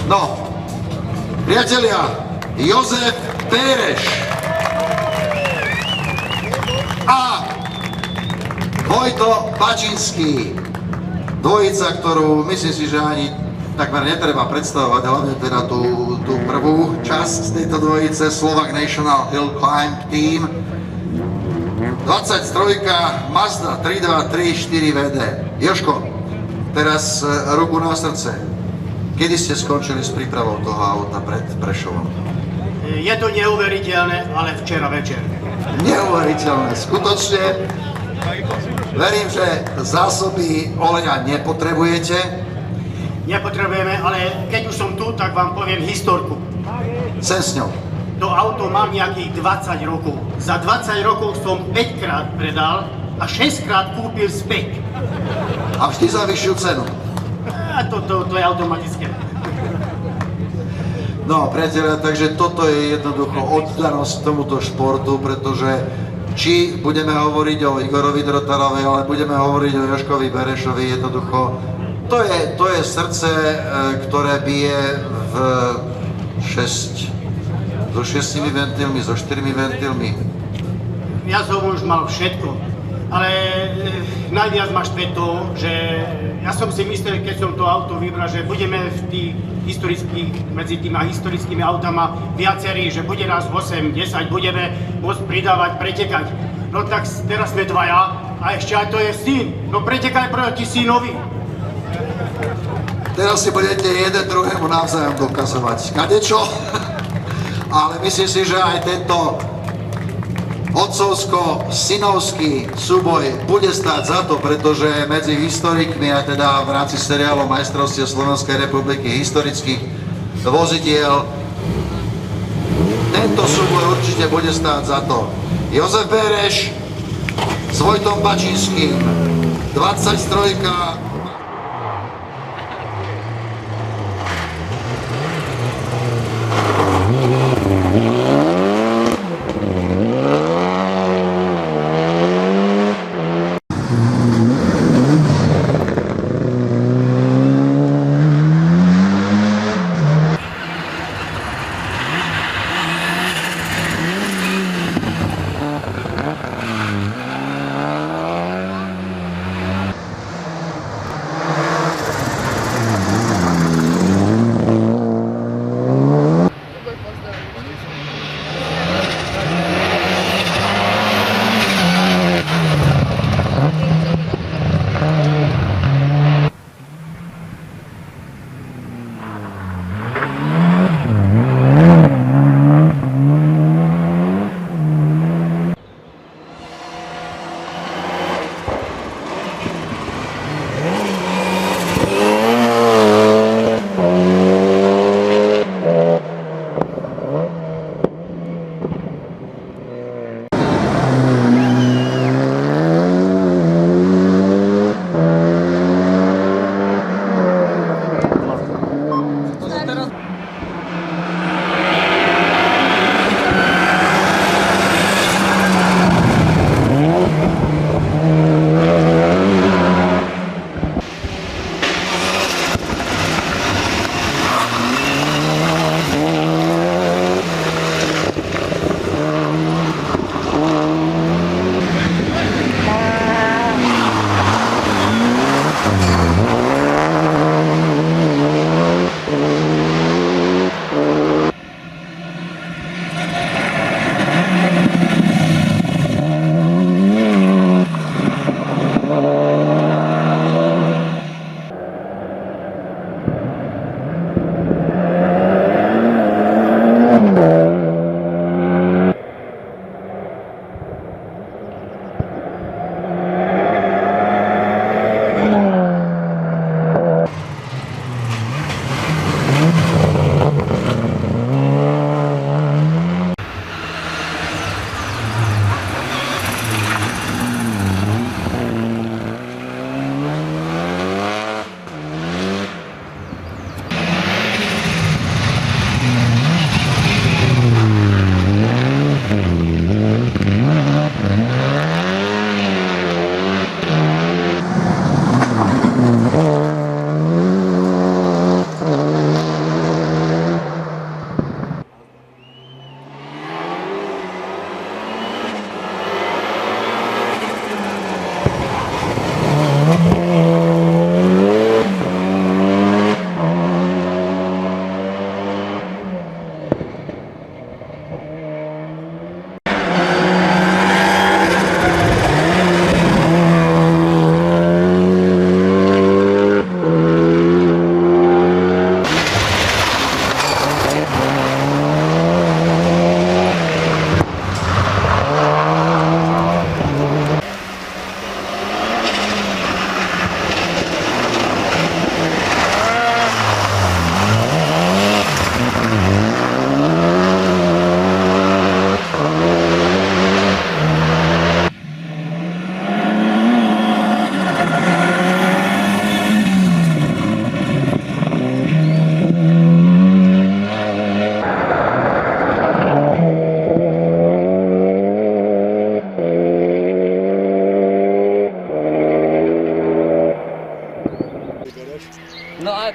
No, priatelia, Jozef Péreš a Vojto Bačinský. Dvojica, ktorú myslím si, že ani takmer netreba predstavovať, hlavne teda tú prvú časť z tejto dvojice, Slovak National Hill Climb Team. 23 Mazda 3234 VD. Jožko, teraz ruku na srdce. Kedy ste skončili s prípravou toho auta pred Prešovom? Je to neuveriteľné, ale včera večer. Neuveriteľné, skutočne. Verím, že zásoby oleja nepotrebujete. Nepotrebujeme, ale keď už som tu, tak vám poviem historku. Sem s ňou. To auto mám nejakých 20 rokov. Za 20 rokov som 5 krát predal a 6 krát kúpil späť. A vždy za vyššiu cenu. A to je automatické. No, priatelia, takže toto je jednoducho oddanosť tomuto športu, pretože či budeme hovoriť o Igorovi Drotarovi, ale budeme hovoriť o Jožkovi Berešovi, jednoducho to je srdce, ktoré bije v 6 so 6 ventilmi, so 4 ventilmi. Ja som už mal všetko, ale najviac ma štve to, že ja som si myslel, keď som to auto vybral, že budeme v tých historických, medzi týma historickými autama viacerí, že bude nás 8, 10, budeme môcť pridávať, pretekať. No tak teraz sme dvaja a ešte aj to je syn, no pretekaj proti synovi. Teraz si budete jeden druhému navzájom dokazovať kadečo, ale myslím si, že aj tento otcovsko-synovský súboj bude stáť za to, pretože medzi historikmi a teda v rámci seriálu Majstrovstiev Slovenskej republiky historických vozidiel tento súboj určite bude stáť za to. Jozef Péreš s Vojtom Bačinským, 23.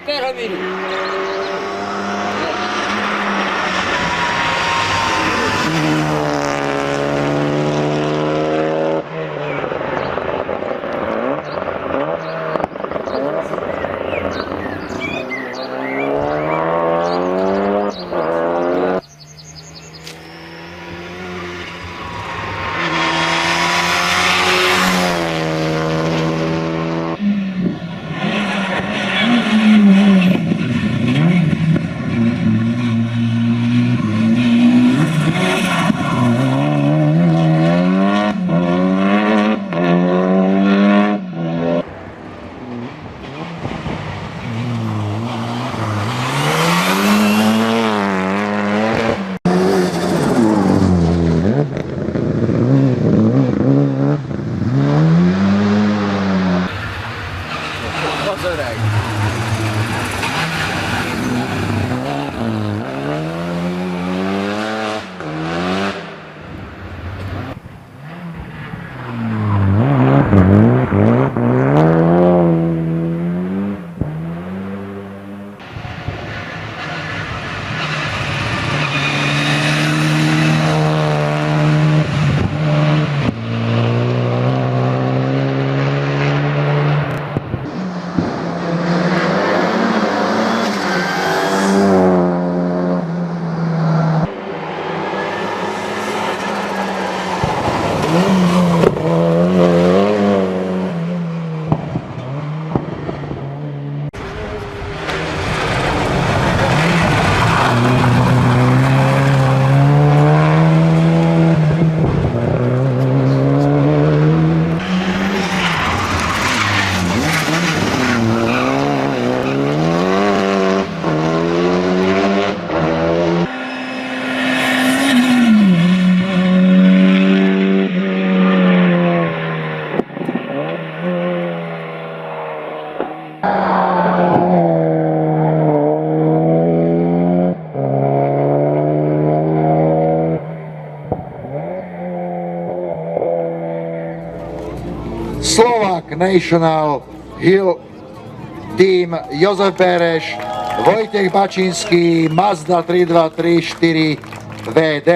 Perhominu. Slovak National Hill Team Jozef Bereš, Vojtech Bačinský, Mazda 3234 VD.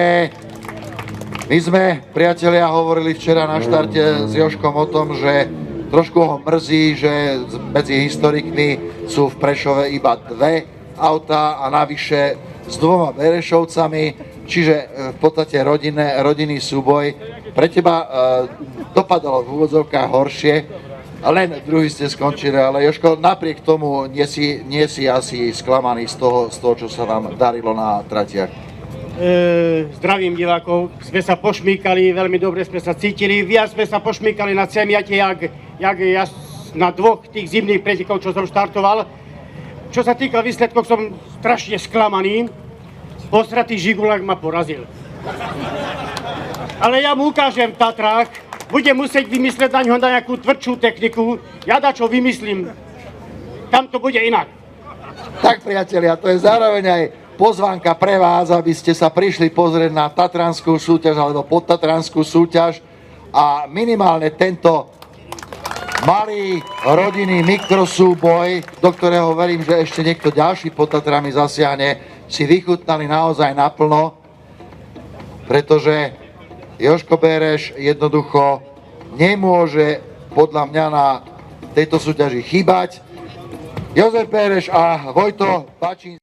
My sme, priatelia, hovorili včera na štarte s Jožkom o tom, že trošku ho mrzí, že medzi historikmi sú v Prešove iba dve autá a navyše s dvoma Berešovcami, čiže v podstate rodinný súboj. Pre teba dopadalo v úvodzovkách horšie, len druhý ste skončili, ale Jožko, napriek tomu nie si asi sklamaný z toho, čo sa vám darilo na tratiach. Zdravím divákov, sme sa pošmýkali, veľmi dobre sme sa cítili, viac sme sa pošmýkali na Cemiate, jak ja na dvoch tých zimných pretekov, čo som štartoval. Čo sa týka výsledkov, som strašne sklamaný, posratý Žigulák ma porazil. Ale ja mu ukážem v Tatrách, budem musieť vymysleť na ňo nejakú tvrdšiu techniku, ja dačo vymyslím, tam to bude inak. Tak priatelia, to je zároveň aj pozvánka pre vás, aby ste sa prišli pozrieť na tatranskú súťaž alebo podtatranskú súťaž a minimálne tento malý rodinný mikrosúboj, do ktorého verím, že ešte niekto ďalší pod Tatrami zasiahne, si vychutnali naozaj naplno, pretože Jožko Bereš jednoducho nemôže podľa mňa na tejto súťaži chýbať. Jozef Bereš a Vojto Bačinský